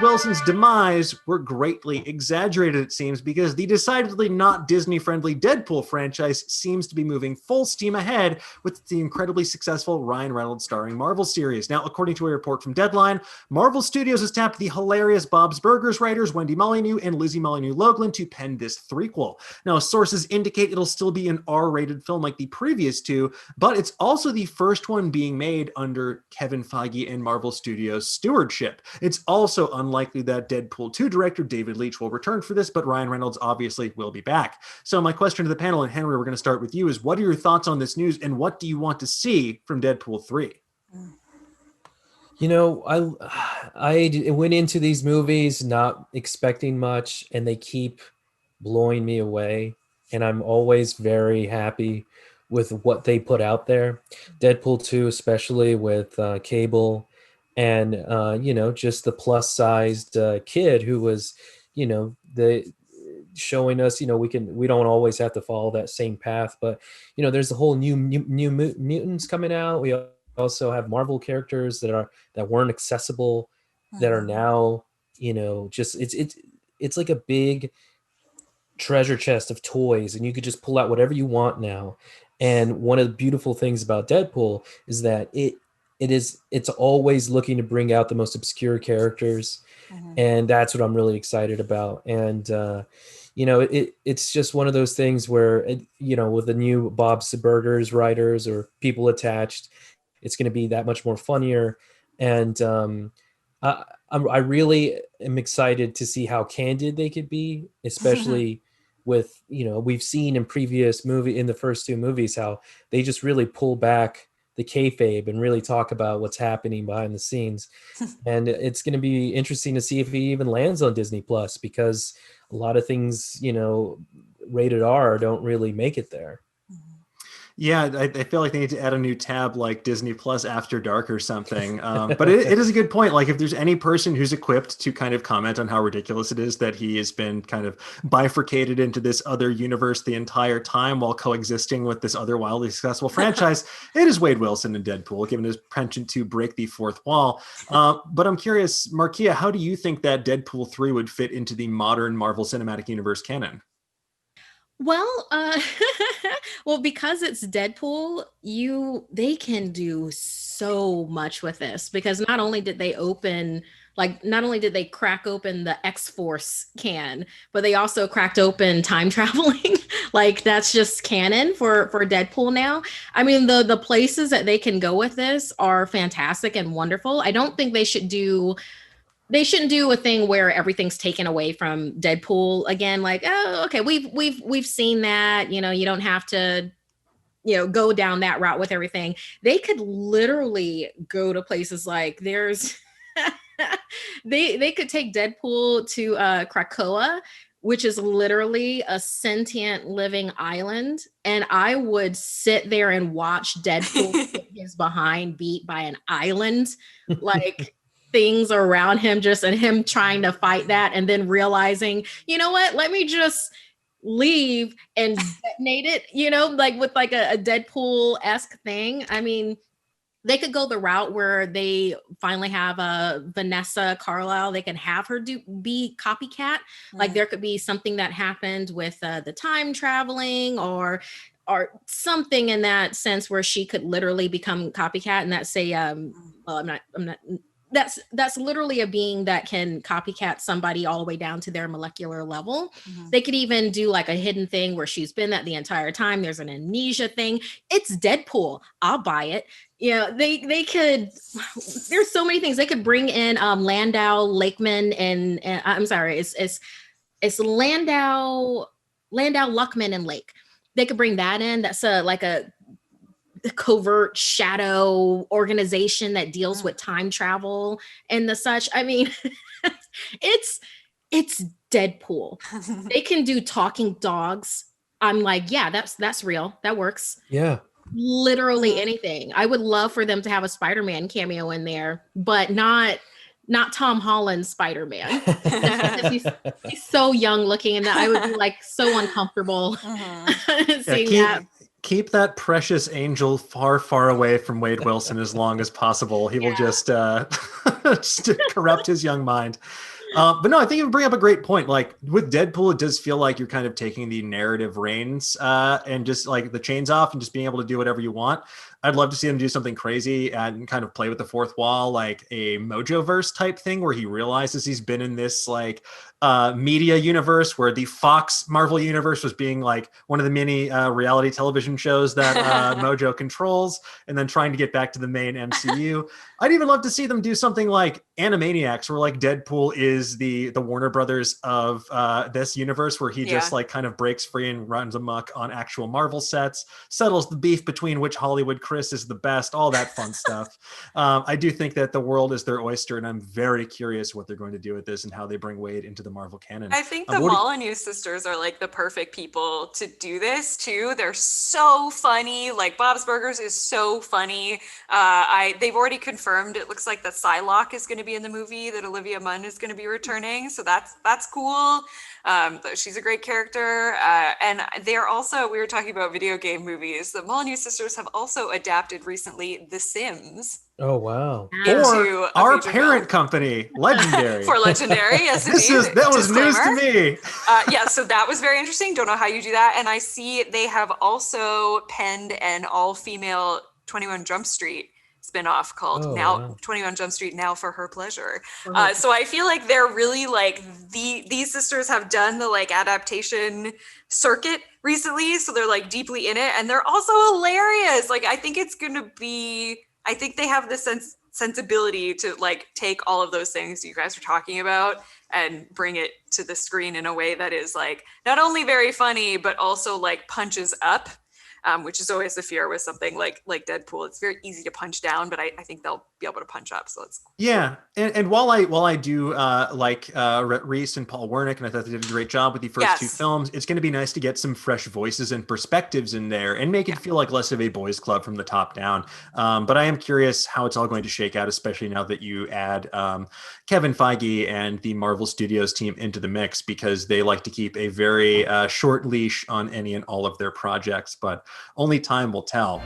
Wilson's demise were greatly exaggerated, it seems, because the decidedly not Disney-friendly Deadpool franchise seems to be moving full steam ahead with the incredibly successful Ryan Reynolds starring Marvel series. Now, according to a report from Deadline, Marvel Studios has tapped the hilarious Bob's Burgers writers Wendy Molyneux and Lizzie Molyneux-Loughlin to pen this threequel. Now, sources indicate it'll still be an R-rated film like the previous two, but it's also the first one being made under Kevin Feige and Marvel Studios' stewardship. It's also unlikely that Deadpool 2 director David Leitch will return for this, but Ryan Reynolds obviously will be back. So my question to the panel, and Henry, we're going to start with you, is what are your thoughts on this news, and what do you want to see from Deadpool 3? You know, I went into these movies not expecting much, and they keep blowing me away, and I'm always very happy with what they put out there. Deadpool 2, especially with Cable, and just the plus-sized kid who was, showing us, we don't always have to follow that same path, but there's a whole new mutants coming out. We also have Marvel characters that weren't accessible, that are now, just it's like a big treasure chest of toys, and you could just pull out whatever you want now. And one of the beautiful things about Deadpool is that it's always looking to bring out the most obscure characters, and that's what I'm really excited about. And it's just one of those things where with the new Bob's Burgers writers or people attached, it's going to be that much more funnier. And I really am excited to see how candid they could be, especially with, we've seen in the first two movies, how they just really pull back the kayfabe and really talk about what's happening behind the scenes. And it's going to be interesting to see if he even lands on Disney Plus, because a lot of things, rated R don't really make it there. Yeah, I feel like they need to add a new tab like Disney Plus After Dark or something. But it is a good point. Like, if there's any person who's equipped to kind of comment on how ridiculous it is that he has been kind of bifurcated into this other universe the entire time while coexisting with this other wildly successful franchise, it is Wade Wilson in Deadpool, given his penchant to break the fourth wall. But I'm curious, Markia, how do you think that Deadpool 3 would fit into the modern Marvel Cinematic Universe canon? Well, well, because it's Deadpool, they can do so much with this, because not only did they crack open the X-Force can, but they also cracked open time traveling. Like, that's just canon for Deadpool now. I mean, the places that they can go with this are fantastic and wonderful. I don't think they shouldn't do a thing where everything's taken away from Deadpool again. Like, oh, okay, we've seen that. You don't have to, go down that route with everything. They could literally go to places like there's, they could take Deadpool to Krakoa, which is literally a sentient living island, and I would sit there and watch Deadpool get his behind beat by an island, like. Things around him and him trying to fight that, and then realizing, you know what, let me just leave and detonate it, like with like a Deadpool-esque thing. I mean, they could go the route where they finally have Vanessa Carlyle. They can have her be copycat. Like, there could be something that happened with the time traveling or something in that sense where she could literally become copycat, and that's that's literally a being that can copycat somebody all the way down to their molecular level. They could even do like a hidden thing where she's been that the entire time. There's an amnesia thing. It's Deadpool. I'll buy it. They could, there's so many things. They could bring in Landau Lakeman and I'm sorry, it's Landau Luckman and Lake. They could bring that in. That's like a covert shadow organization that deals with time travel and the such. I mean, it's Deadpool. They can do talking dogs. I'm like, yeah, that's real. That works. Yeah. Literally anything. I would love for them to have a Spider-Man cameo in there, but not Tom Holland's Spider-Man. he's so young looking, and I would be like so uncomfortable seeing that. Keep that precious angel far, far away from Wade Wilson as long as possible. He will just corrupt his young mind. But no, I think you bring up a great point. Like with Deadpool, it does feel like you're kind of taking the narrative reins and just like the chains off and just being able to do whatever you want. I'd love to see him do something crazy and kind of play with the fourth wall, like a Mojoverse type thing where he realizes he's been in this like media universe where the Fox Marvel universe was being like one of the many reality television shows that Mojo controls, and then trying to get back to the main MCU. I'd even love to see them do something like Animaniacs, where like Deadpool is the Warner Brothers of this universe, where he just like kind of breaks free and runs amok on actual Marvel sets, settles the beef between which Hollywood Chris is the best, all that fun stuff. I do think that the world is their oyster, and I'm very curious what they're going to do with this and how they bring Wade into the Marvel canon. I think the Molyneux sisters are like the perfect people to do this too. They're so funny. Like Bob's Burgers is so funny. They've already confirmed it looks like that Psylocke is going to be in the movie, that Olivia Munn is going to be returning. So that's cool. She's a great character. And they're also, we were talking about video game movies. The Molyneux sisters have also adapted recently The Sims. Oh, wow. Or our parent company, Legendary. For Legendary, yes, indeed. That was news to me. Yeah, so that was very interesting. Don't know how you do that. And I see they have also penned an all-female 21 Jump Street spinoff called 21 Jump Street Now for Her Pleasure. So I feel like they're really like these sisters have done the like adaptation circuit recently, so they're like deeply in it, and they're also hilarious. Like I think they have this sensibility to like take all of those things you guys are talking about and bring it to the screen in a way that is like not only very funny but also like punches up. Which is always the fear with something like Deadpool. It's very easy to punch down, but I think they'll be able to punch up. So it's cool. Yeah, and while I do like Rhett Reese and Paul Wernick, and I thought they did a great job with the first two films, it's going to be nice to get some fresh voices and perspectives in there and make it feel like less of a boys' club from the top down. But I am curious how it's all going to shake out, especially now that you add Kevin Feige and the Marvel Studios team into the mix, because they like to keep a very short leash on any and all of their projects. But only time will tell.